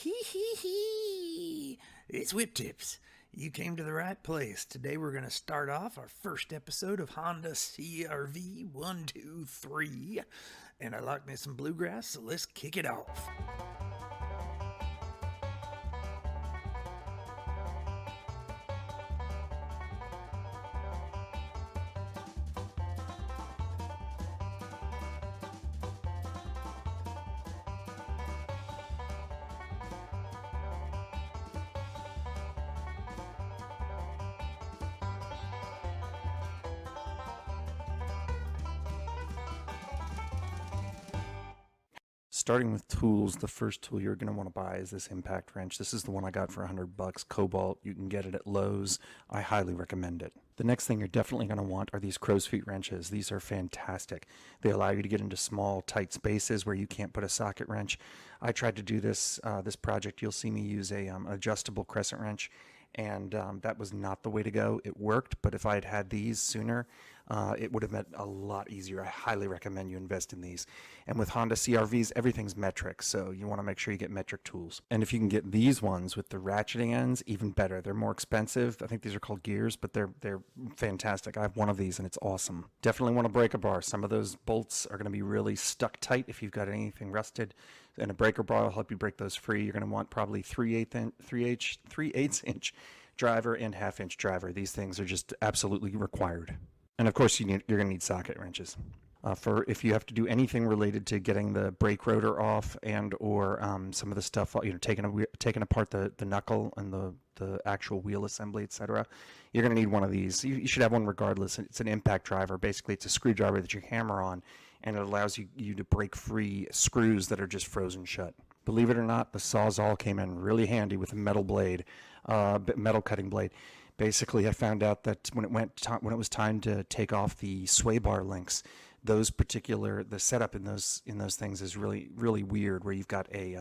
Hee hee hee! It's Whip Tips. You came to the right place. Today we're going to start off our first episode of Honda CRV 123. And I like me some bluegrass, so let's kick it off. Starting with tools, the first tool you're going to want to buy is this impact wrench. This is the one I got for $100, Cobalt. You can get it at Lowe's. I highly recommend it. The next thing you're definitely going to want are these crow's feet wrenches. These are fantastic. They allow you to get into small, tight spaces where you can't put a socket wrench. I tried to do this project. You'll see me use a adjustable crescent wrench, and that was not the way to go. It worked, but if I had had these sooner, it would have been a lot easier. I highly recommend you invest in these. And with Honda CRVs, everything's metric, so you want to make sure you get metric tools. And if you can get these ones with the ratcheting ends, even better. They're more expensive. I think these are called gears, but they're fantastic. I have one of these, and it's awesome. Definitely want a breaker bar. Some of those bolts are going to be really stuck tight if you've got anything rusted, and a breaker bar will help you break those free. You're going to want probably 3/8 inch driver and 1/2 inch driver. These things are just absolutely required. And of course, you're going to need socket wrenches. For if you have to do anything related to getting the brake rotor off and or some of the stuff, taking apart the knuckle and the actual wheel assembly, etc., you're going to need one of these. You should have one regardless. It's an impact driver. Basically, it's a screwdriver that you hammer on, and it allows you to break free screws that are just frozen shut. Believe it or not, the Sawzall came in really handy with a metal blade, metal cutting blade. Basically, I found out that when it was time to take off the sway bar links, the setup in those things is really weird. Where you've got a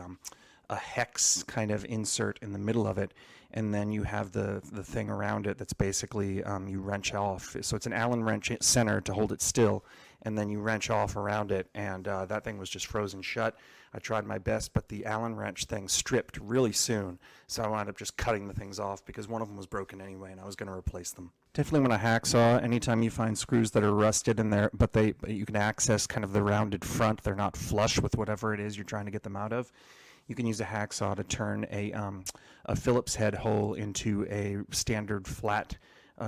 hex kind of insert in the middle of it, and then you have the thing around it that's basically you wrench off. So it's an Allen wrench center to hold it still, and then you wrench off around it, and that thing was just frozen shut. I tried my best, but the Allen wrench thing stripped really soon, so I wound up just cutting the things off because one of them was broken anyway, and I was going to replace them. Definitely want a hacksaw. Anytime you find screws that are rusted in there, but you can access kind of the rounded front, they're not flush with whatever it is you're trying to get them out of. You can use a hacksaw to turn a Phillips head hole into a standard flat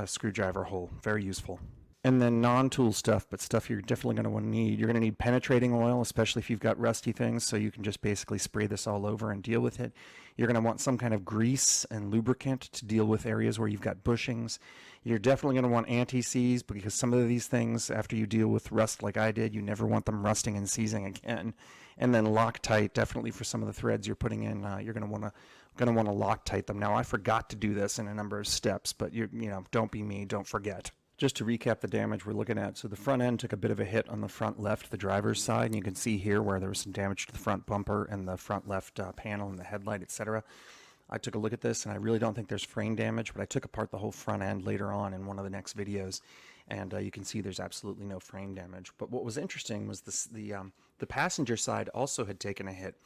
screwdriver hole. Very useful. And then non-tool stuff, but stuff you're definitely going to want to need. You're going to need penetrating oil, especially if you've got rusty things, so you can just basically spray this all over and deal with it. You're going to want some kind of grease and lubricant to deal with areas where you've got bushings. You're definitely going to want anti-seize, because some of these things, after you deal with rust like I did, you never want them rusting and seizing again. And then Loctite, definitely for some of the threads you're putting in, you're going to want to Loctite them. Now, I forgot to do this in a number of steps, but don't be me, don't forget. Just to recap the damage we're looking at, so the front end took a bit of a hit on the front left, the driver's side, and you can see here where there was some damage to the front bumper and the front left panel and the headlight, etc. I took a look at this, and I really don't think there's frame damage, but I took apart the whole front end later on in one of the next videos, and you can see there's absolutely no frame damage. But what was interesting was the passenger side also had taken a hit,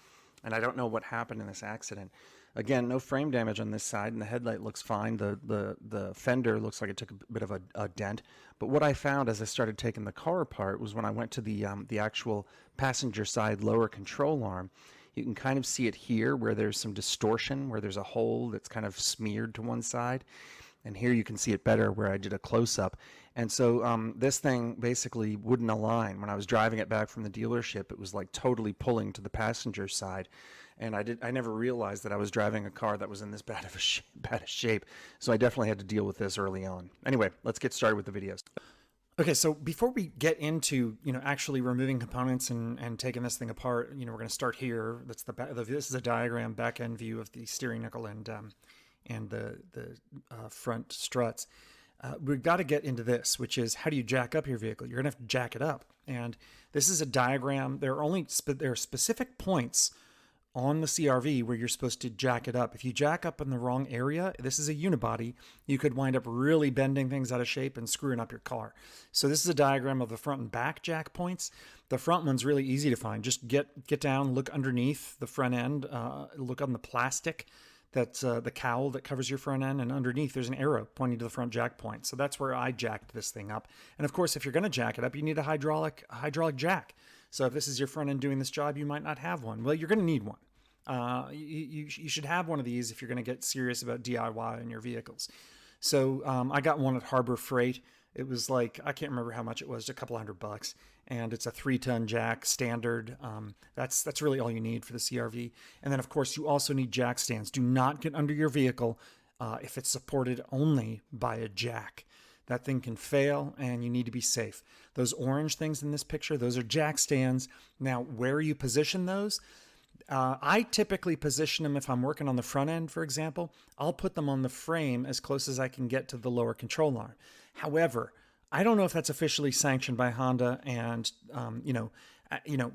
and I don't know what happened in this accident. Again, no frame damage on this side, and the headlight looks fine. The fender looks like it took a bit of a dent. But what I found as I started taking the car apart was when I went to the actual passenger side lower control arm, you can kind of see it here where there's some distortion, where there's a hole that's kind of smeared to one side. And here you can see it better where I did a close-up. And so this thing basically wouldn't align. When I was driving it back from the dealership, it was like totally pulling to the passenger side. And I never realized that I was driving a car that was in this bad of shape. So I definitely had to deal with this early on. Anyway, let's get started with the videos. Okay, so before we get into actually removing components and taking this thing apart, we're going to start here. That's this is a diagram, back end view of the steering knuckle and the front struts. We've got to get into this, which is how do you jack up your vehicle? You're going to have to jack it up, and this is a diagram. There are specific points on the CRV where you're supposed to jack it up. If you jack up in the wrong area, this is a unibody, you could wind up really bending things out of shape and screwing up your car. So this is a diagram of the front and back jack points. The front one's really easy to find. Just get down, look underneath the front end, look on the plastic that's the cowl that covers your front end, and underneath there's an arrow pointing to the front jack point. So that's where I jacked this thing up. And of course, if you're going to jack it up, you need a hydraulic jack. So if this is your front end doing this job, you might not have one. Well, you're going to need one. You should have one of these if you're going to get serious about DIY in your vehicles. So I got one at Harbor Freight. It was like, I can't remember how much it was, a couple $100, and it's a 3-ton jack standard. That's really all you need for the CRV. And then of course you also need jack stands. Do not get under your vehicle if it's supported only by a jack. That thing can fail and you need to be safe. Those orange things in this picture, those are jack stands. Now, where you position those, I typically position them if I'm working on the front end, for example. I'll put them on the frame as close as I can get to the lower control arm. However, I don't know if that's officially sanctioned by Honda, and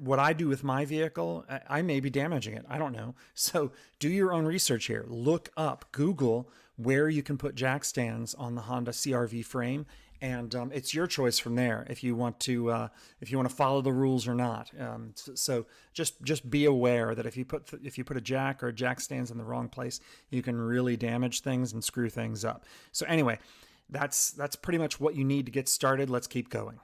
what I do with my vehicle, I may be damaging it. I don't know. So do your own research here. Look up, Google where you can put jack stands on the Honda CRV frame, and it's your choice from there if you want to follow the rules or not. So just be aware that if you put a jack or jack stands in the wrong place, you can really damage things and screw things up. So anyway, that's pretty much what you need to get started. Let's keep going.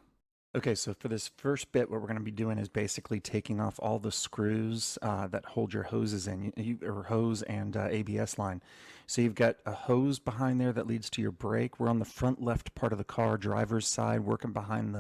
Okay, so for this first bit, what we're going to be doing is basically taking off all the screws that hold your hoses in, or hose and ABS line. So you've got a hose behind there that leads to your brake. We're on the front left part of the car, driver's side, working behind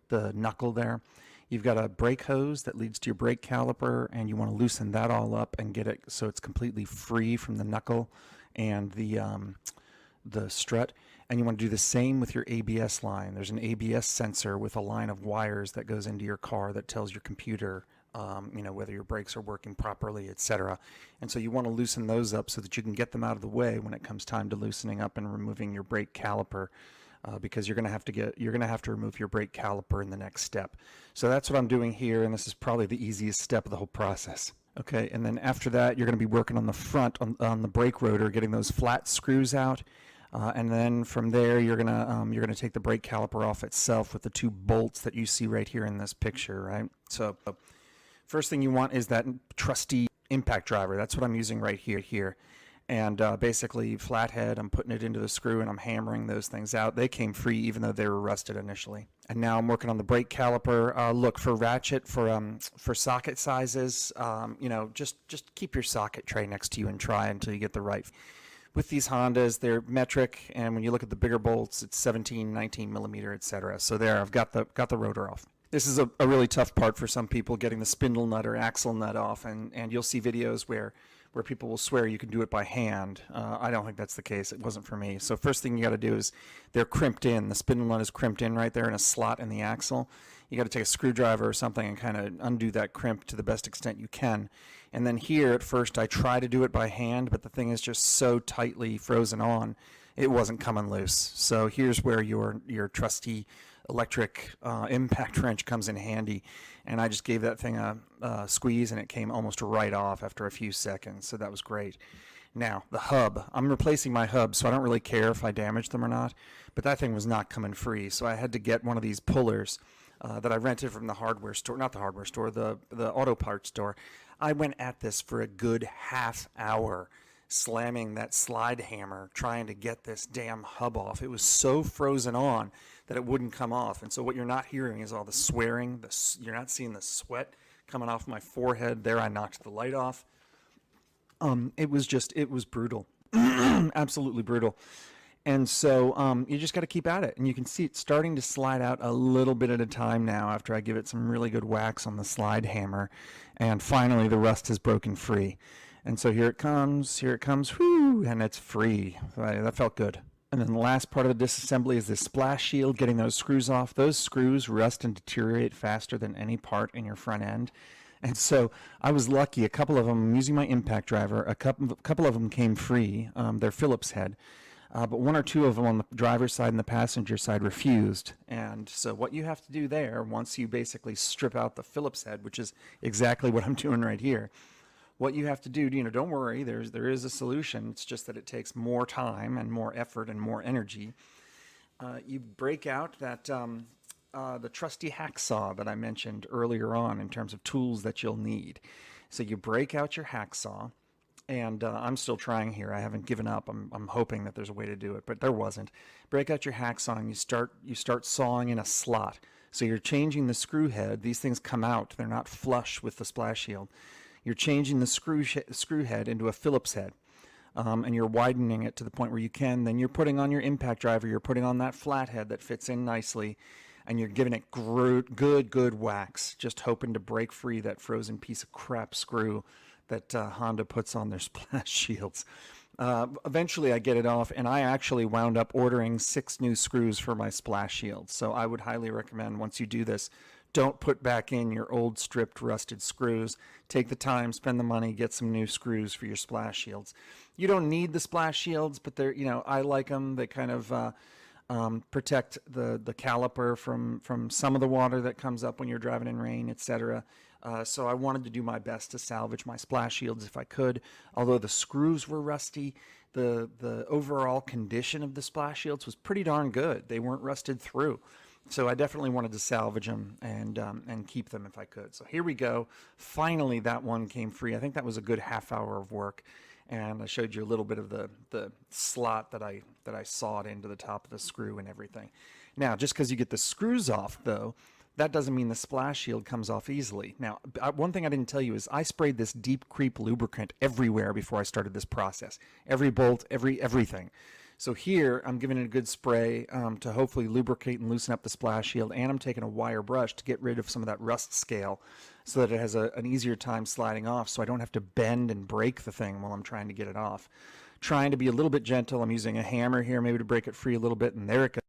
the knuckle there. You've got a brake hose that leads to your brake caliper, and you want to loosen that all up and get it so it's completely free from the knuckle and the strut. And you want to do the same with your ABS line. There's an ABS sensor with a line of wires that goes into your car that tells your computer, whether your brakes are working properly, etc. And so you want to loosen those up so that you can get them out of the way when it comes time to loosening up and removing your brake caliper, because you're going to have to remove your brake caliper in the next step. So that's what I'm doing here, and this is probably the easiest step of the whole process. Okay, and then after that, you're going to be working on the front on the brake rotor, getting those flat screws out. And then from there, you're gonna take the brake caliper off itself with the 2 bolts that you see right here in this picture, right? So first thing you want is that trusty impact driver. That's what I'm using right here. And basically flathead, I'm putting it into the screw and I'm hammering those things out. They came free even though they were rusted initially. And now I'm working on the brake caliper. Look for ratchet, for socket sizes. Just keep your socket tray next to you and try until you get the right. With these Hondas, they're metric, and when you look at the bigger bolts, it's 17, 19 millimeter, etc. So there, I've got the rotor off. This is a really tough part for some people, getting the spindle nut or axle nut off, and you'll see videos where people will swear you can do it by hand. I don't think that's the case. It wasn't for me. So first thing you got to do is they're crimped in. The spindle nut is crimped in right there in a slot in the axle. You got to take a screwdriver or something and kind of undo that crimp to the best extent you can. And then here at first I try to do it by hand, but the thing is just so tightly frozen on, it wasn't coming loose. So here's where your trusty electric impact wrench comes in handy. And I just gave that thing a squeeze and it came almost right off after a few seconds. So that was great. Now, the hub. I'm replacing my hub, so I don't really care if I damage them or not. But that thing was not coming free, so I had to get one of these pullers that I rented from the hardware store, not the hardware store, the auto parts store. I went at this for a good half hour, slamming that slide hammer, trying to get this damn hub off. It was so frozen on that it wouldn't come off. And so what you're not hearing is all the swearing. You're not seeing the sweat coming off my forehead. There, I knocked the light off. It was brutal, absolutely brutal. And so you just got to keep at it. And you can see it starting to slide out a little bit at a time now after I give it some really good whacks on the slide hammer. And finally, the rust has broken free. And so here it comes, whoo, and it's free. That felt good. And then the last part of the disassembly is this splash shield, getting those screws off. Those screws rust and deteriorate faster than any part in your front end. And so I was lucky. A couple of them, I'm using my impact driver, a couple of them came free. They're Phillips head. But 1 or 2 of them on the driver's side and the passenger side refused. And so what you have to do there, once you basically strip out the Phillips head, which is exactly what I'm doing right here, what you have to do, don't worry, there is a solution. It's just that it takes more time and more effort and more energy. You break out that the trusty hacksaw that I mentioned earlier on in terms of tools that you'll need. So you break out your hacksaw, and I'm still trying here. I haven't given up. I'm hoping that there's a way to do it, but there wasn't. Break out your hacksaw and you start sawing in a slot. So you're changing the screw head. These things come out. They're not flush with the splash shield. You're changing the screw head into a Phillips head. And you're widening it to the point where you can. Then you're putting on your impact driver. You're putting on that flathead that fits in nicely, and you're giving it good whacks, just hoping to break free that frozen piece of crap screw that Honda puts on their splash shields. Eventually I get it off, and I actually wound up ordering 6 new screws for my splash shields. So I would highly recommend, once you do this, don't put back in your old stripped rusted screws. Take the time, spend the money, get some new screws for your splash shields. You don't need the splash shields, but they're, I like them. They kind of protect the caliper from some of the water that comes up when you're driving in rain, etc. So I wanted to do my best to salvage my splash shields if I could. Although the screws were rusty, the overall condition of the splash shields was pretty darn good. They weren't rusted through. So I definitely wanted to salvage them and keep them if I could. So here we go. Finally, that one came free. I think that was a good half hour of work. And I showed you a little bit of the slot that I sawed into the top of the screw and everything. Now, just because you get the screws off, though, that doesn't mean the splash shield comes off easily. Now, one thing I didn't tell you is I sprayed this Deep Creep lubricant everywhere before I started this process. Every bolt, everything. So here, I'm giving it a good spray to hopefully lubricate and loosen up the splash shield, and I'm taking a wire brush to get rid of some of that rust scale so that it has an easier time sliding off, so I don't have to bend and break the thing while I'm trying to get it off. Trying to be a little bit gentle. I'm using a hammer here maybe to break it free a little bit, and there it goes.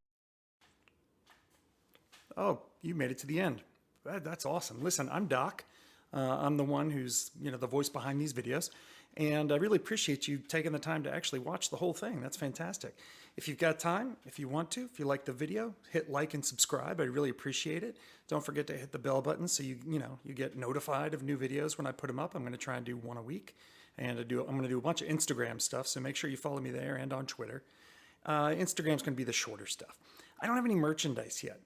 Oh, you made it to the end. That's awesome. Listen, I'm Doc. I'm the one who's, the voice behind these videos. And I really appreciate you taking the time to actually watch the whole thing. That's fantastic. If you've got time, if you want to, if you like the video, hit like and subscribe. I really appreciate it. Don't forget to hit the bell button so you get notified of new videos when I put them up. I'm going to try and do one a week. And I'm going to do a bunch of Instagram stuff, so make sure you follow me there and on Twitter. Instagram's going to be the shorter stuff. I don't have any merchandise yet.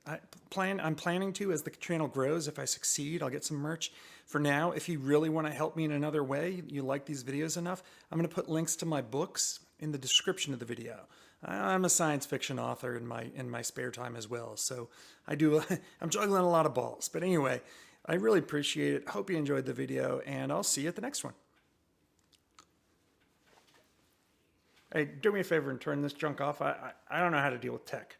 I'm planning to as the channel grows. If I succeed, I'll get some merch. For now, if you really want to help me in another way, you like these videos enough, I'm going to put links to my books in the description of the video. I'm a science fiction author in my spare time as well, so I'm juggling a lot of balls. But anyway, I really appreciate it. Hope you enjoyed the video, and I'll see you at the next one. Hey, do me a favor and turn this junk off. I don't know how to deal with tech.